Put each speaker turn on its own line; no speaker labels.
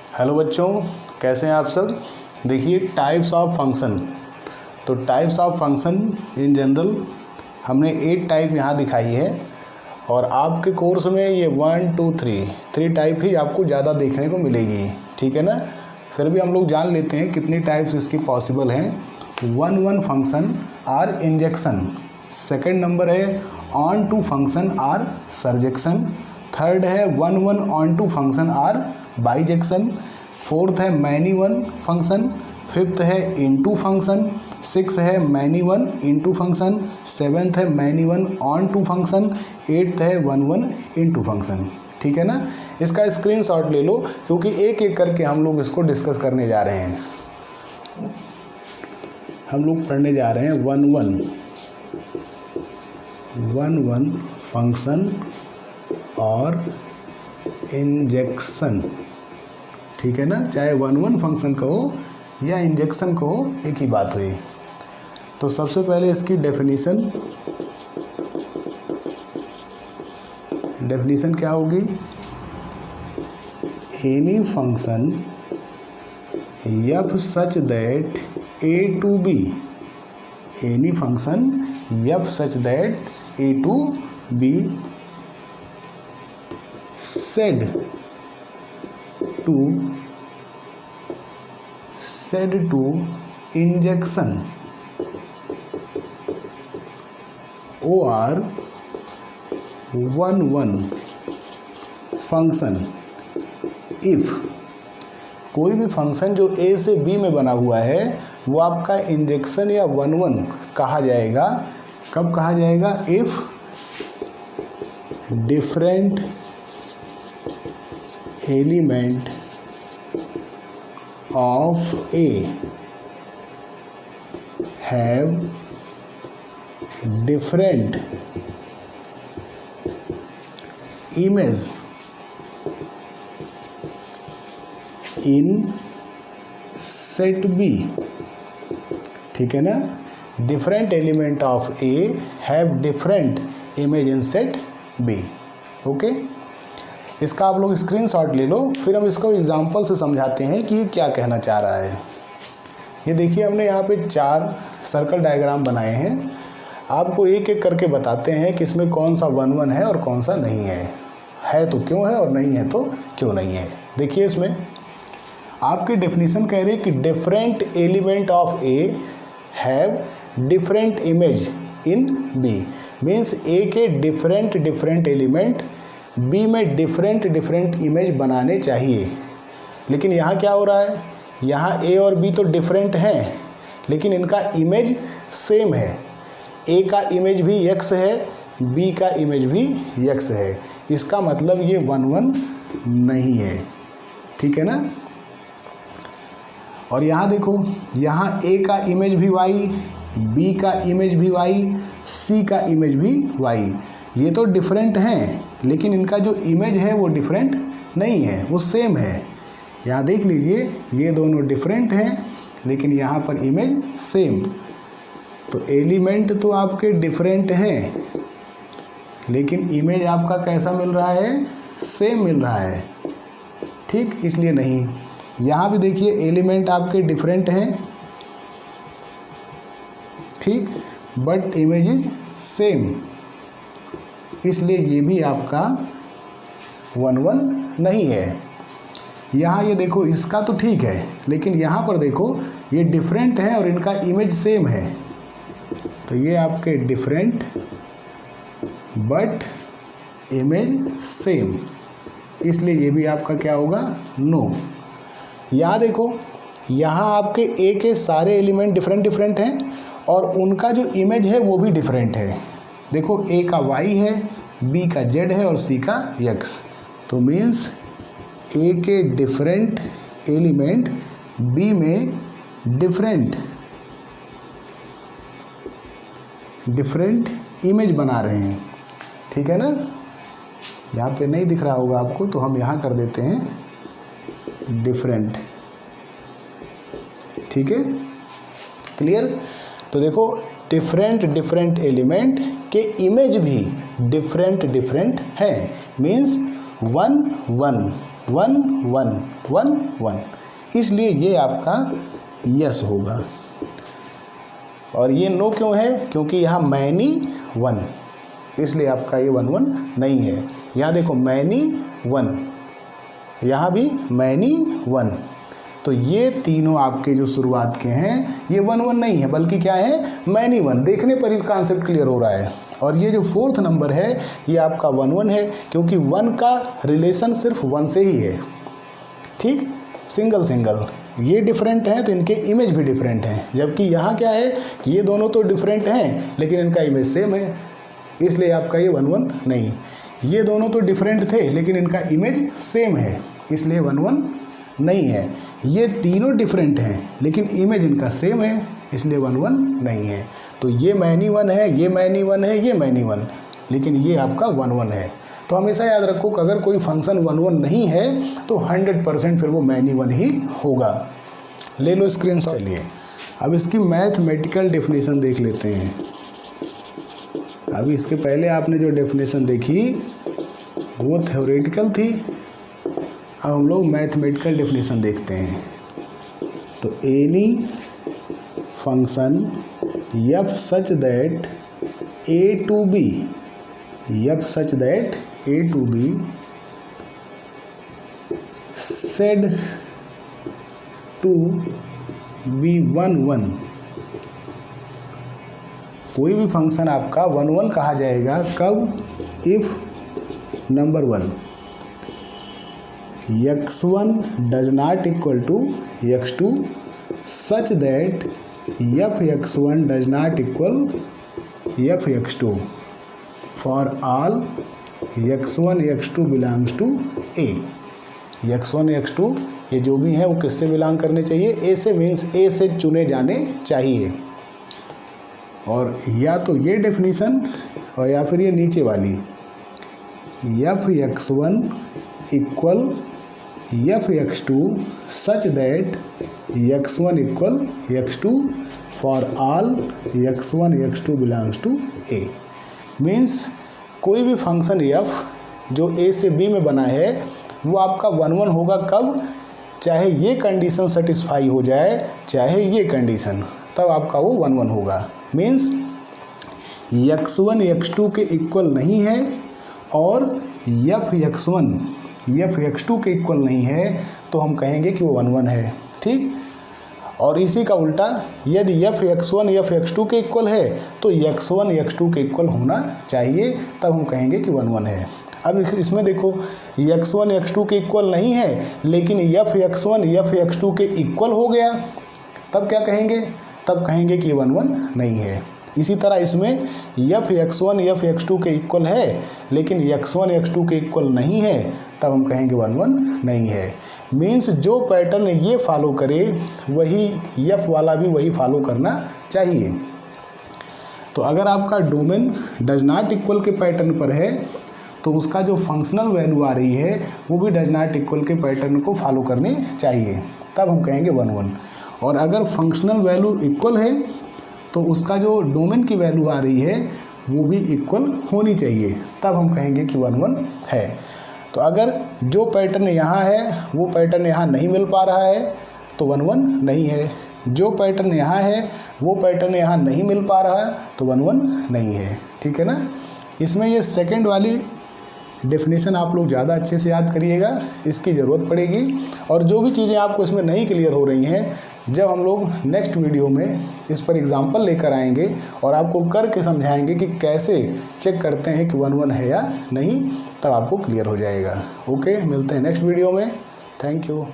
Hello बच्चों, कैसे हैं आप सब। देखिए टाइप्स ऑफ फंक्शन। तो types of function in general हमने 8 टाइप यहाँ दिखाई है और आपके कोर्स में ये 1 2 3 टाइप ही आपको ज़्यादा देखने को मिलेगी, ठीक है ना। फिर भी हम लोग जान लेते हैं कितनी टाइप्स इसकी पॉसिबल हैं। 1 function are injection, second number है onto function are surjection, third है 1 onto function are bijection, fourth है मैनी वन फंक्शन, फिफ्थ है इनटू फंक्शन, सिक्स है many one into function, seventh है many one onto function, eighth है 1 into function. ठीक है ना। इसका स्क्रीनशॉट ले लो क्योंकि एक एक करके हम लोग इसको डिस्कस करने जा रहे हैं। हम लोग पढ़ने जा रहे हैं 1 फंक्शन और इंजेक्शन। ठीक है ना, चाहे 1 फंक्शन कहो या इंजेक्शन कहो एक ही बात हुई। तो सबसे पहले इसकी डेफिनेशन क्या होगी। Any function F such that A to B, any function F such that A to B said to injection or 1 function if कोई भी फंक्शन जो ए से बी में बना हुआ है वो आपका इंजेक्शन या 1 कहा जाएगा। कब कहा जाएगा? If different element of A have different image in set B। ठीक है ना, different element of A have different image in set B। Okay, इसका आप लोग स्क्रीनशॉट ले लो, फिर हम इसको एग्जांपल से समझाते हैं कि ये क्या कहना चाह रहा है। ये देखिए हमने यहाँ पे 4 सर्कल डायग्राम बनाए हैं। आपको एक एक करके बताते हैं कि इसमें कौन सा 1 है और कौन सा नहीं है तो क्यों है और नहीं है तो क्यों नहीं है। देखिए इसमें आपकी डेफिनेशन कह रही है कि different element of A have different image in B. Means A के डिफरेंट एलिमेंट बी में डिफरेंट इमेज बनाने चाहिए। लेकिन यहाँ क्या हो रहा है, यहाँ ए और बी तो डिफरेंट हैं लेकिन इनका इमेज सेम है। ए का इमेज भी x है, बी का इमेज भी x है। इसका मतलब ये 1 नहीं है। ठीक है ना। और यहाँ देखो, यहाँ ए का इमेज भी y, बी का इमेज भी y, सी का इमेज भी y। ये तो डिफरेंट हैं लेकिन इनका जो इमेज है वो डिफरेंट नहीं है, वो सेम है। यहाँ देख लीजिए, ये दोनों डिफरेंट हैं लेकिन यहाँ पर इमेज सेम। तो एलिमेंट तो आपके डिफरेंट हैं लेकिन इमेज आपका कैसा मिल रहा है? सेम मिल रहा है। ठीक, इसलिए नहीं। यहाँ भी देखिए एलिमेंट आपके डिफरेंट हैं, ठीक, बट इमेज इज सेम, इसलिए ये भी आपका 1 नहीं है। यहाँ ये देखो, इसका तो ठीक है लेकिन यहाँ पर देखो ये डिफरेंट है और इनका इमेज सेम है, तो ये आपके डिफरेंट बट इमेज सेम, इसलिए ये भी आपका क्या होगा? नो। यहाँ देखो, यहाँ आपके ए के सारे एलिमेंट डिफरेंट हैं और उनका जो इमेज है वो भी डिफरेंट है। देखो, ए का y है, बी का z है और सी का x। तो मीन्स ए के डिफरेंट एलिमेंट बी में डिफरेंट इमेज बना रहे हैं। ठीक है ना। यहाँ पे नहीं दिख रहा होगा आपको तो हम यहाँ कर देते हैं डिफरेंट। ठीक है, क्लियर। तो देखो डिफरेंट एलिमेंट के इमेज भी डिफरेंट हैं। मीन्स 1 1 1 1 1, इसलिए ये आपका यस होगा। और ये नो क्यों है? क्योंकि यहाँ मैनी 1, इसलिए आपका ये 1 1 नहीं है। यहाँ देखो मैनी 1, यहाँ भी मैनी 1, तो ये तीनों आपके जो शुरुआत के हैं ये 1 1 नहीं है, बल्कि क्या है? मैनी 1। देखने पर ही कॉन्सेप्ट क्लियर हो रहा है। और ये जो फोर्थ नंबर है ये आपका 1 1 है, क्योंकि 1 का रिलेशन सिर्फ 1 से ही है। ठीक, सिंगल सिंगल ये डिफरेंट हैं तो इनके इमेज भी डिफरेंट हैं, जबकि यहाँ क्या है कि ये दोनों तो डिफरेंट हैं लेकिन इनका इमेज सेम है, इसलिए आपका ये 1 1 नहीं। ये दोनों तो डिफरेंट थे लेकिन इनका इमेज सेम है, इसलिए 1 1 नहीं है। ये तीनों डिफरेंट हैं लेकिन इमेज इनका सेम है, इसलिए 1 1 नहीं है। तो ये मैनी 1 है, ये मैनी 1 है, ये मैनी 1, लेकिन ये आपका 1 1 है। तो हमेशा याद रखो कि अगर कोई फंक्शन 1 1 नहीं है तो 100% फिर वो मैनी 1 ही होगा। ले लो स्क्रीनशॉट। चलिए अब इसकी मैथमेटिकल डेफिनेशन देख लेते हैं। अभी इसके पहले आपने जो डेफिनेशन देखी वो थ्योरेटिकल थी, अब हम लोग मैथमेटिकल डेफिनेशन देखते हैं। तो any function F such that A to B, F such that A to B said to be 1 1, कोई भी फंक्शन आपका 1 1 कहा जाएगा कब? If number 1 x1 does not equal to x2 such that f x1 does not equal f x2 for all x1 x2 belongs to a। x1 x2 ये जो भी हैं वो किससे बिलोंग करने चाहिए? ए से, मीन्स ए से चुने जाने चाहिए। और या तो ये डेफिनीशन और या फिर ये नीचे वाली f x1 equal f x2 such that x1 equal x2 for all x1 x2 belongs to a। Means कोई भी फंक्शन f जो a से b में बना है वो आपका 1 1 होगा कब? चाहे ये कंडीशन सेटिस्फाई हो जाए चाहे ये कंडीशन, तब आपका वो 1 1 होगा। मीन्स x1 x2 के इक्वल नहीं है और f x2 के इक्वल नहीं है तो हम कहेंगे कि वो 1 1 है। ठीक, और इसी का उल्टा यदि f x1 f x2 के इक्वल है तो x1 x2 के इक्वल होना चाहिए, तब हम कहेंगे कि 1 1 है। अब इसमें देखो x1 x2 के इक्वल नहीं है लेकिन f x1 f x2 के इक्वल हो गया, तब क्या कहेंगे? तब कहेंगे कि 1 1 नहीं है। इसी तरह इसमें f x1 f x2 के इक्वल है लेकिन x1 x2 के इक्वल नहीं है, तब हम कहेंगे 1 1 नहीं है। मीन्स जो पैटर्न ये फॉलो करे वही f वाला भी वही फॉलो करना चाहिए। तो अगर आपका डोमेन डज नॉट इक्वल के पैटर्न पर है तो उसका जो फंक्शनल वैल्यू आ रही है वो भी डज नॉट इक्वल के पैटर्न को फॉलो करनी चाहिए, तब हम कहेंगे 1 1। और अगर फंक्शनल वैल्यू इक्वल है तो उसका जो डोमेन की वैल्यू आ रही है वो भी इक्वल होनी चाहिए, तब हम कहेंगे कि 1 1 है। तो अगर जो पैटर्न यहाँ है वो पैटर्न यहाँ नहीं मिल पा रहा है तो 1 1 नहीं है, जो पैटर्न यहाँ है वो पैटर्न यहाँ नहीं मिल पा रहा है तो 1 1 नहीं है। ठीक है ना। इसमें ये सेकंड वाली डेफिनेशन आप लोग ज़्यादा अच्छे से याद करिएगा, इसकी ज़रूरत पड़ेगी। और जो भी चीज़ें आपको इसमें नहीं क्लियर हो रही हैं, जब हम लोग नेक्स्ट वीडियो में इस पर एग्जाम्पल लेकर आएंगे और आपको करके समझाएंगे कि कैसे चेक करते हैं कि 1 1 है या नहीं, तब आपको क्लियर हो जाएगा। ओके, मिलते हैं नेक्स्ट वीडियो में। Thank you.